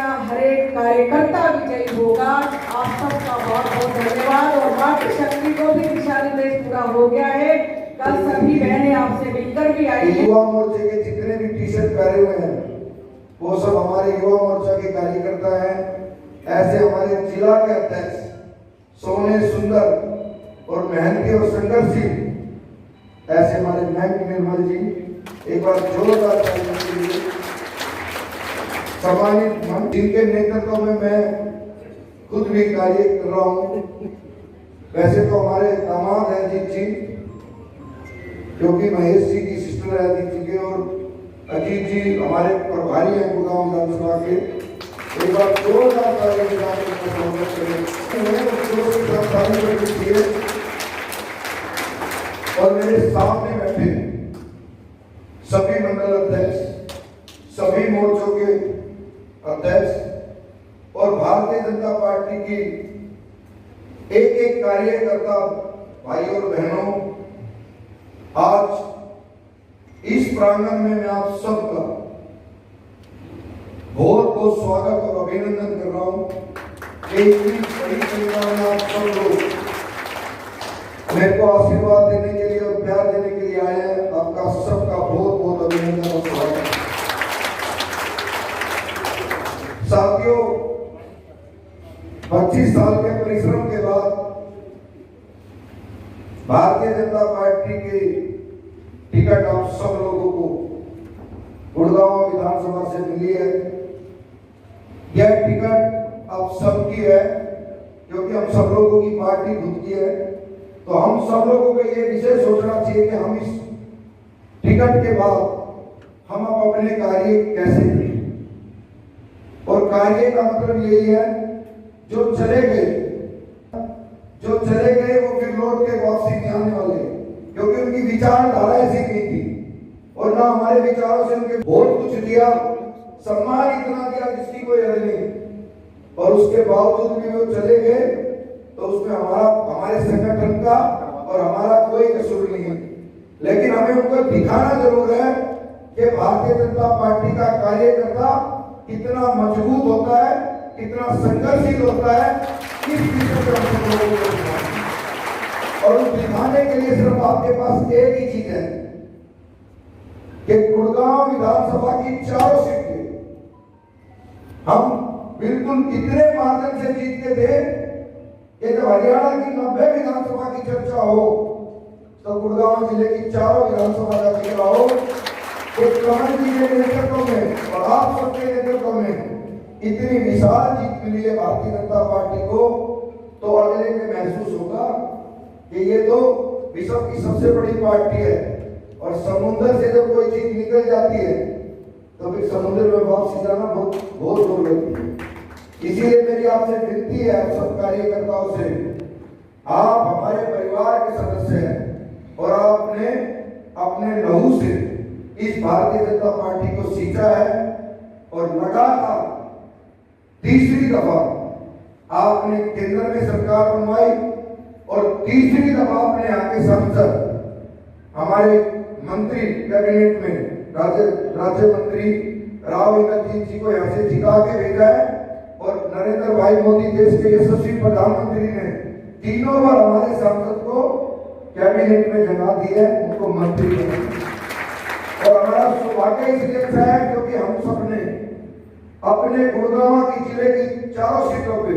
यहाँ हर एक कार्यकर्ता विजयी होगा। आप सबका बहुत बहुत धन्यवाद। और मातृ शक्ति को भी दिशा निर्देश पूरा हो गया है। कल सभी बहनें आपसे मिलकर भी आई हैं। युवा मोर्चे के जितने भी टी शर्ट पहने हुए हैं वो सब हमारे युवा मोर्चा के कार्यकर्ता हैं। ऐसे हमारे जिला के अध्यक्ष सोने सुंदर और मेहनती और संघर्षशील ऐसे हमारे बैंक निर्मल जी, एक बार जोरदार तालियों के लिए सम्मानित हम जिनके नेतृत्व में मैं खुद भी कार्य कर रहा हूँ। वैसे तो हमारे दामाद है अजीत जी, क्योंकि महेश जी की सिस्टर है अजीत जी के, और अजीत जी हमारे प्रभारी हैं गुड़गांव विधानसभा के। एक बार जोरदार तालियों के साथ उनका स्वागत करें। और मेरे सामने बैठे सभी मंडल अध्यक्ष, सभी मोर्चों के अध्यक्ष और भारतीय जनता पार्टी की एक एक कार्यकर्ता भाई और बहनों, आज इस प्रांगण में मैं आप सबका बहुत बहुत स्वागत और अभिनंदन कर रहा हूं कि इतनी बड़ी संख्या में आप सब लोग मेरे को आशीर्वाद देने के लिए और प्यार देने के लिए आए हैं। आपका सबका बहुत बहुत अभिनंदन और स्वागत। साथियों, 25 साल के परिश्रम के बाद भारतीय जनता पार्टी की टिकट आप सब लोगों को गुड़गांव विधानसभा से मिली है। यह टिकट आप सबकी है, क्योंकि हम सब लोगों की पार्टी खुद की है। तो हम सब लोगों को ये विषय सोचना चाहिए कि हम इस टिकट के बाद हम अपने कार्य कैसे करें। और कार्य का मतलब यही है, जो चले गए वो फिर लौट के वापसी नहीं आने वाले, क्योंकि उनकी विचारधारा ऐसी नहीं थी और ना हमारे विचारों से उनके बहुत कुछ दिया, सम्मान इतना दिया जिसकी कोई हद नहीं, और उसके बावजूद भी वो चले गए। तो उसमें हमारे संगठन का और हमारा कोई कसूर नहीं है। लेकिन हमें उनको दिखाना जरूर है कि भारतीय जनता पार्टी का कार्यकर्ता कितना मजबूत होता है, कितना संघर्षशील होता है। इस विषय पर हम लोगों को दिखाना, और उस दिखाने के लिए सिर्फ आपके पास एक ही चीज है कि गुड़गांव विधानसभा की 4 सीटें हम बिल्कुल इतने मार्जिन से जीत के थे कि जब हरियाणा की 90 विधानसभा की चर्चा हो तो गुड़गांव जिले की 4 विधानसभा का जिक्र हो। एक कमल जी के नेतृत्व में और आप सबके नेतृत्व में इतनी विशाल जीत मिली है भारतीय जनता पार्टी को, तो अगले में महसूस होगा कि ये तो विश्व की सबसे बड़ी पार्टी है। और समुद्र से जब कोई चीज निकल जाती है तो फिर समुद्र में वापस जाना बहुत दूर लगती है। इसीलिए मेरी आपसे विनती है, आप सब कार्यकर्ताओं से, आप हमारे परिवार के सदस्य हैं और आपने अपने लहू से इस भारतीय जनता पार्टी को सींचा है। और लगातार तीसरी दफा आपने केंद्र में सरकार बनवाई और तीसरी दफा आपने आके सांसद, हमारे मंत्री कैबिनेट में राज्य मंत्री राव इंद्रजीत जी को यहाँ से जिता के भेजा है। और नरेंद्र भाई मोदी, देश के यशस्वी प्रधानमंत्री ने 3 बार हमारे सांसद को कैबिनेट में जगह दी है, उनको मंत्री बनाया। और हमारा सौभाग्य इसलिए अच्छा है क्योंकि हम सबने अपने गुड़गांव की जिले की 4 सीटों पे,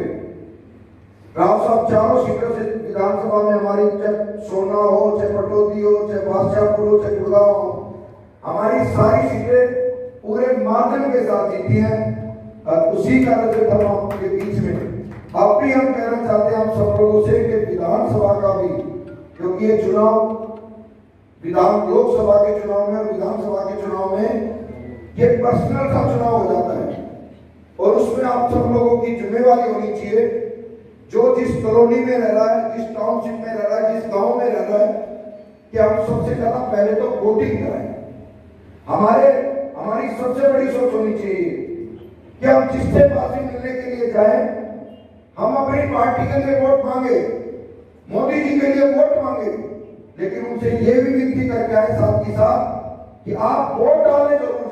राव साहब 4 सीटों से विधानसभा में हमारी, चाहे सोना हो, चाहे पटौदी हो, चाहे बादशाहपुर हो, चाहे गुड़गांव हो, हमारी सारी सीटें पूरे मार्जिन के साथ जीती हैं। और उसी का नजर हम आपके बीच में अब भी हम कहना चाहते हैं आप सब लोगों से कि विधानसभा का भी, क्योंकि ये चुनाव लोकसभा के चुनाव में और विधानसभा के चुनाव में ये पर्सनल सा चुनाव हो जाता है, और उसमें आप सब लोगों की जिम्मेवारी होनी चाहिए। जो जिस कॉलोनी में रह रहा है, जिस टाउनशिप में रह रहा है, जिस गांव में रह रहा है, कि हम सबसे ज्यादा पहले तो वोटिंग कराएं। हमारी सबसे बड़ी सोच होनी चाहिए कि हम जिससे पार्टी मिलने के लिए जाएं, हम अपनी पार्टी के लिए वोट मांगे, मोदी जी के लिए वोट मांगे, लेकिन उनसे ये भी विनती करके आए साथ ही साथ कि आप वोट डालने जरूर